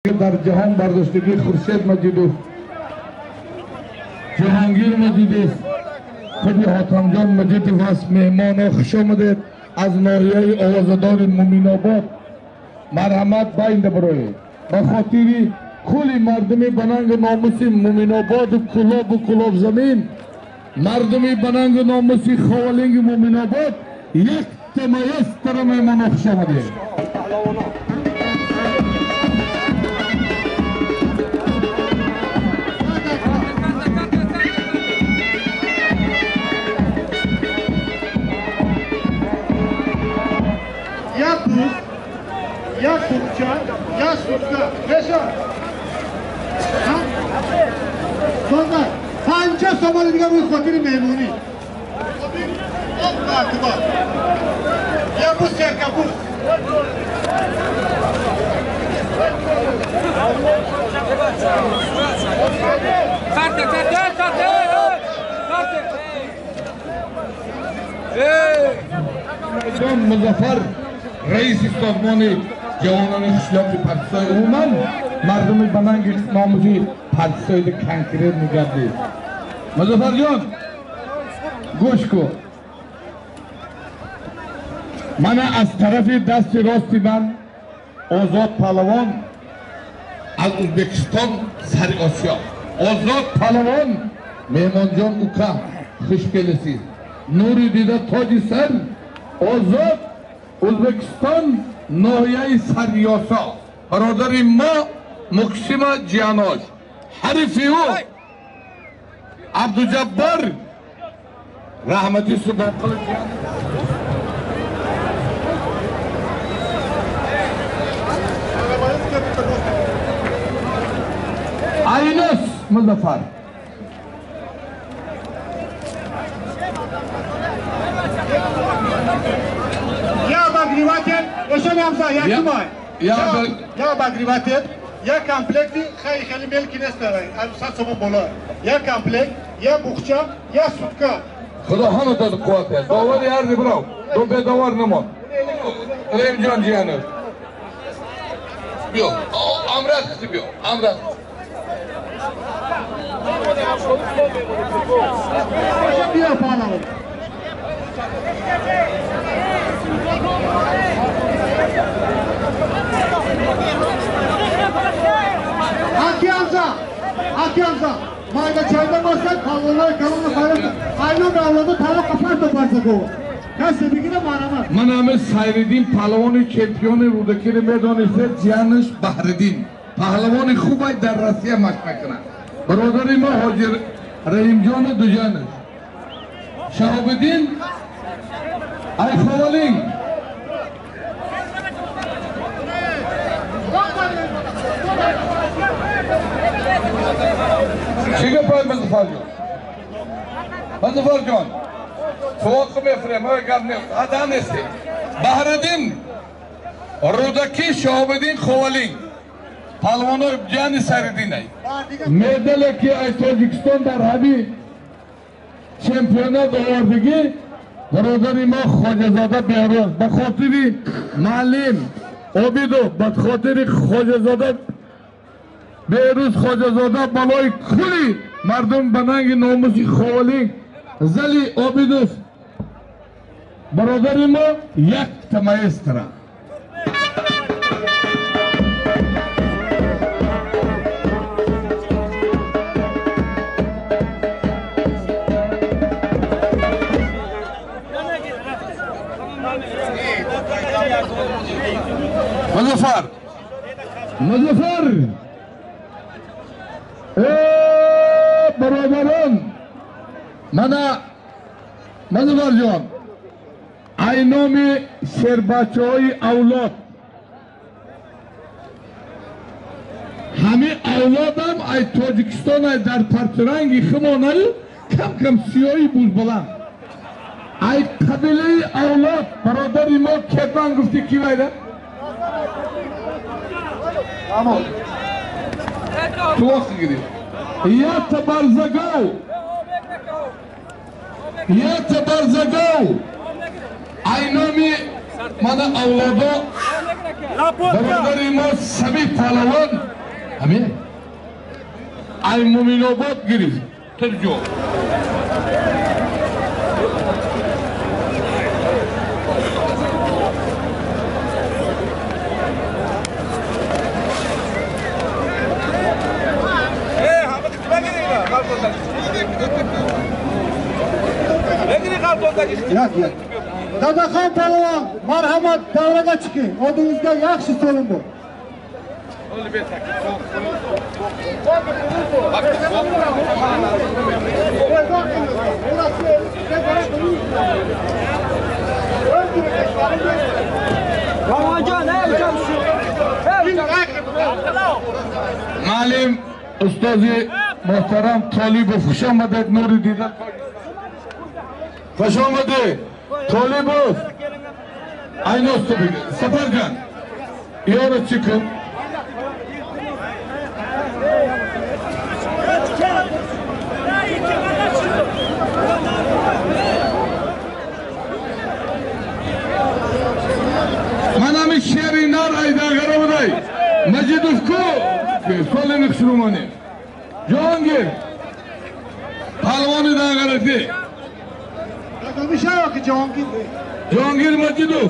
در جهان برداشتگی خورشید مجیدوف، جهانگیر مجیدوف، خودی حاتم جان مجیدوف است. مهمان خوش آمدید از ناحیه آوازدار مومین آباد. مرحمت باینده برای به خاطر کلی مردمی بنانگ ناموسی مومین آباد و کلاب زمین، مردمی بنانگ ناموسی خوالنگ مومین آباد یک تمایز تر مهمان خوش آمدید. یا سوچا یا سوچا بشا سوزا پنجه سوال دیگه روی خاطر مهمونی یا بوس کرکا بوس جان مظفر رئیس سازمان جوانان اشتیاقی پرتسای عموما مردم بنانگ ناموزی پرتسای کنکریر میگردید. مظفر جان گوش کن، من از طرف دست راستی من آزاد پهلوان از ازبکستان سر آسیا، آزاد پهلوان مهمان جان اوکا خوشگلسی نوری دیده تاج سر، آزاد ازبکستان ناحیه سریاسا برادر ما مکسیم جیاناش، حریفی او عبدالجبار رحمتی سباقل ایناس مظفر یا بگریواتت یا کمپلکتی خیلی ملکی نست داره از سمون بالا یا کمپلکت یا بخچه یا سوتکا خدا همه داد قوته داوری هردی براو دو به داور نمان ریم جان جیانو بیا امرت کسی بیا امرت بیا پاناو Haki Hamza, mayda çayda bassak, kavgalar paylaştık. Aynı kavgada tava kapar toparsak o. Kası bir güne manama. Maname Sayredin, Pahlavani çempiyonu buradaki meydan ise Cihanış Bahredin. Pahlavani Khubay der Rusya maç mekana. Biraderime Hacı Rahimcan Dujanış. Şahabedin Ayfavalin. چیگه پای مظفر جان مظفر جان سواد میفرم اگر ادا نیستی بحردین رودکی شهابدین خوالین پهلوان جانی سردین ای مدل که از تاجیکستان در حبی چمپیونات آوردگی برادر ما خواجه‌زاده بیاروز به خاطر معلم عبیدو به خاطر خواجه‌زاده بیروز خواجه‌زاده بالای کلی مردم بنانگ ناموسی خوالین زلی عبیدوس برادر ما یک تمایز تره مظفر برادران منا مظفر جان اینامی شربچه های اولاد همه اولادم ای تاجیکستان ای در پرترنگی خمانه کم سیایی بود بلند ای قبیله اولاد برادری ما کتان گفتی کی بایده؟ تو وقت گیریم یا تبرزگو اینامی من اولادا برادر ما سبی پهلوان همین ای مومیناباد گرفت ترجو Dadaxon palvon, marhamat davraga chiqing. Oldingizga yaxshi so'lim bor. معلم استاذی محترم طالب خوش آمدید نور دیدن خوش آمده طالب aynı usta bugün Safarcan yora çıkın manami şehri nar ayda garabaday Macidovku Solenik Şurumani Cihangir Palvani da garati Bir şey yok ki Cihangir. Cihangir Macidov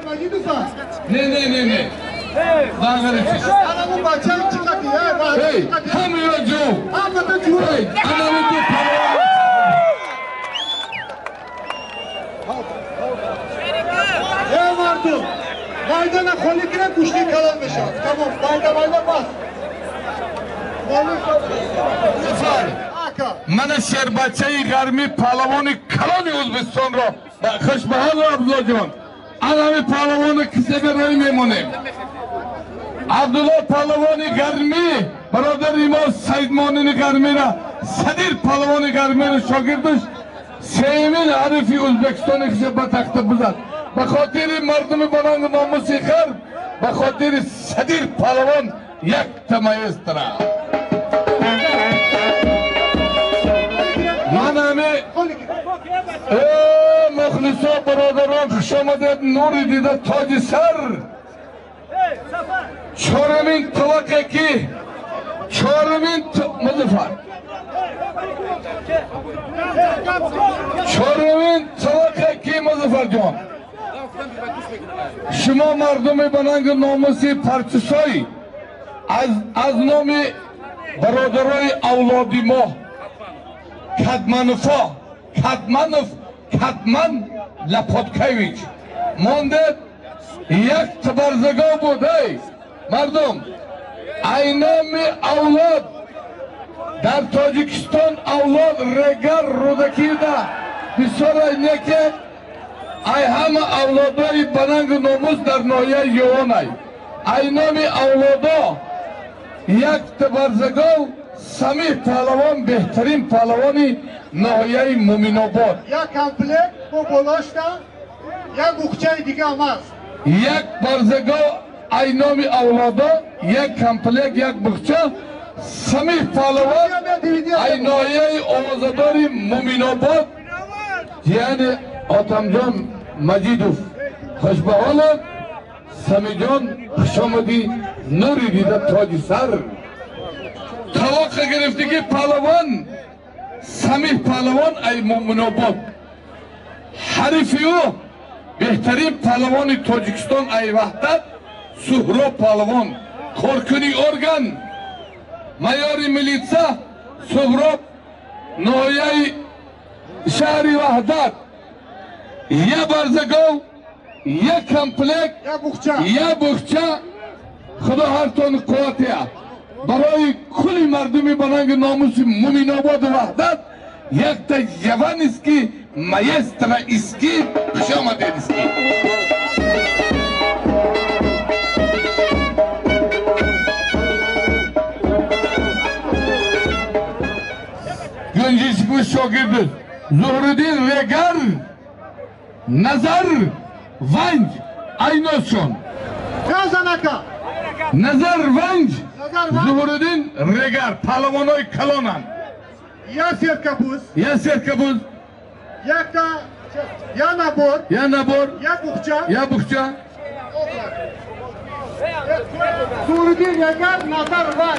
Majidov ha. Ne da garati Adamın bahçeyi çıkarttı ya. Hey tam yocu Ama da cüvey. Hey adamı da palvani Ey Martu. Maydana kolikine kuşlu kalanmış ha. Tamam mayda bas. Zafar Mana şerbaçayı garmi palavoni kaloni Uzbekistan ro Kışbahar Abdullajon Adami palavoni kisebe roy memonim Abdullah palavoni garmi Baroder İmam Said Monini garmira Sadir palavoni garmira şogirdish Seyimin Arifi Uzbekistan kisebe takta buzat Bakhatiri mardumi banang namusi khar Bakhatiri Sadir palavon yak tamayistara Manami muxliso birodaron xush omaded nuri dida toji sar Choramin tavaqaki Choramin Muzaffar Choramin tavaqaki Muzaffarjon Shuma mardumi banang nomusi parchisoy az nomi birodaroy avlodi mo Katmanov Lapotkevich Mondet yak tabarzagov bud ey mardum aynami avlod dar Tojikiston avlod regar rodakida bisoray ke ay hamma avlodoy banang nomus dar noya yo'onay aynami avlodo yak tabarzagov Samih Pahlavan behtarin pahlavoni Nahiyai Muminobod. Ya komplekt bu Bolaş'ta ya Buxchay diga emas. Yak barzago aynomi avlodo yak komplekt yak Buxcha Samih Pahlavan ay Nahiyai Ovozadori Muminobod yani Otamjon Majidov Xushbaholov Samijon Xushomadi Nuri dida toji sar Tavaqqa giriftiki Pahlavan Samih Pahlavan ay Muminobod Harifiyo Behtarin Pahlavoni Tojikiston ay Vahdat Suhro Pahlavan Korkuni organ Mayori militsa Suhro Noyai Shahri Vahdat Ya Barzagov Ya komplekt Ya Buxcha Xudo har ton quvvatiya برای کلی مردمی بنانگ ناموس مومیناباد وحدت یک تا جوان اسکی مایسترا اسکی خوش آمدید اسکی گنجیش کو شاگرد زهرالدین رگر نظر ونج aynasyon Kazanaka Nazar Vanj Zuhuruddin Regar Pahlavanoi Kalonan Yasir Kabuz Yakta Ya Nabor Ya Nabor Ya Buxcha Ya Buxcha Suriydi yegar nazar var.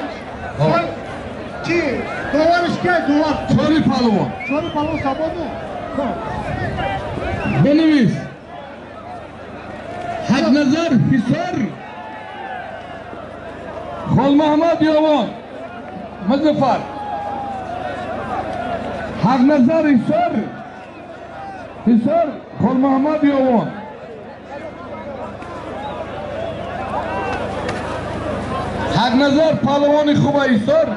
Ki dolar işke dolar. Çori palvon. Çori palon sabonu. Beniviz. Hadnazar Hisar. Xol Mahmad Yovon. Muzaffar. Hadnazar Hisar. Hisar. Xol Mahmad Yovon. Hadnazar palvoni Xuba Hisar.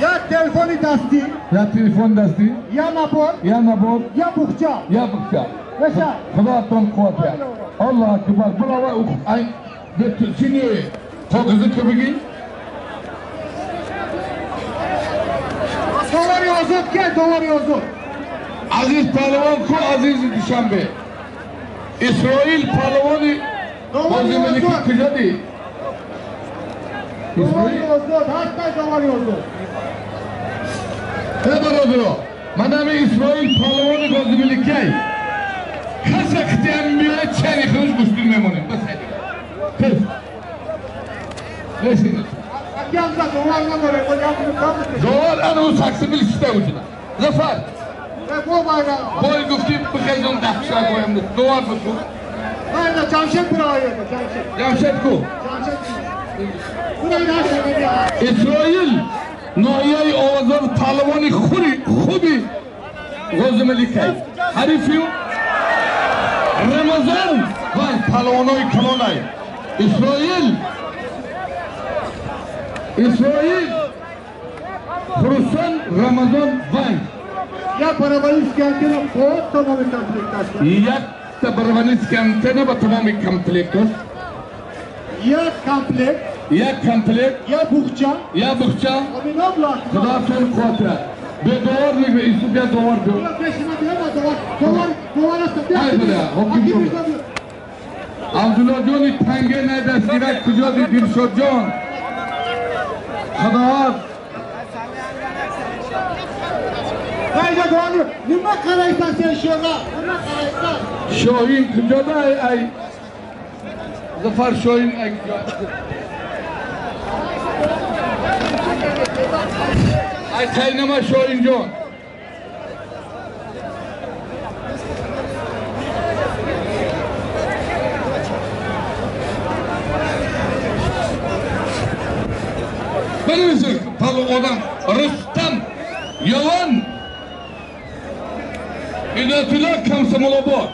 Ya telefoni dasti, Ya telefon dasti. ya nabor, Ya nabod. ya buhça. Ya bıkça. Yaşa. Xudo ton quvvat ber. Alloh akbar. Bravo. Ay, seni to'g'izi ko'pigi. Dolar yazıp gel dolar yazıp. Aziz palvon ku Aziz Dushanbe. İsrail palvoni o'ziminiki kujadi. Dolar İsrail. yazıp, hatta dolar yazıp. Ne barabaro? Manami İsrail palvoni o'ziminiki. Kazak'tan bir çeni kılıç göstermem onu. Bas hadi. Kız. Nesiniz? Yalnızca dolarla göre o yapını kalmıştır. Dolar ana o saksı bil işte ucuna. Zafer. Ve bu bayrağı. Boy güftü bu kezon dahşa koyamdı. Dolar bu. Hayır, Cemşet buraya yedi, Cemşet. Cemşet ku. Cemşet. Burayı da söyledi ya. İsrail noyay ovazor palvoni xubi o'ziminiki. Harifiyu Ramazan var palvonoy kalonay. İsrail Xurusan Ramazan var. Ya paravanı iskentine boğaz tamamı kompliktasyon. Jak ta barwanitskan ba tamami komplektos. Ya komplek, Ya komplek, ya buhça. ya bıkça. Abi ne yapıyorlar? Xudo son quvvati. Be dolar ve istiya dolar bu. Ya peşine diyemez dolar. Dolara satıyor. Hayır ya, hokim Hakim çok. izlemiyor. Abdullah Joni tange nedes direkt kujadi Dilshod Jon. Xudo Haydi doğru. Nima karaysan sen şuna? Nima karaysan? Shohin kujada ay. Zafer Shohin ay. Ay kaynama Shohin Jon. Benim palı olan Rüstem Yalan İdatüler Kamsamolobor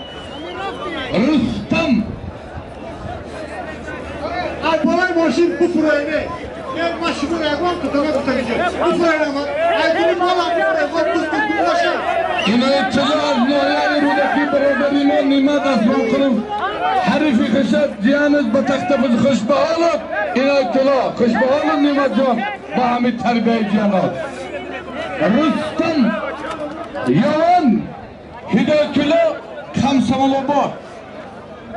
Rüstem Ay bolay maşin bu fırayını. Ben maşını revan tutana tutacağım. Bu fırayını ama. Ay benim malam bu revan tuttu başa. İnayetçiler Noyani Rudaki Baradarimo Nimad Asman Kırım Harifi Kışat Cihanız Batakta Fızı Kışbahalı İnayetçiler Kışbahalı Nimad Can Bahamid Terbiye Cihanat Rüstem Yalan Hidayetçiler Kamsamolobor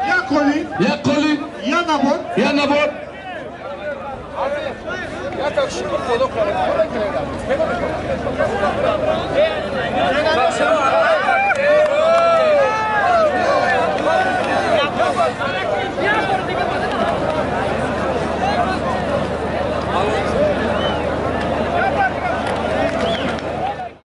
Ya koli, Ya Kolim ya nabot. Ya Nabot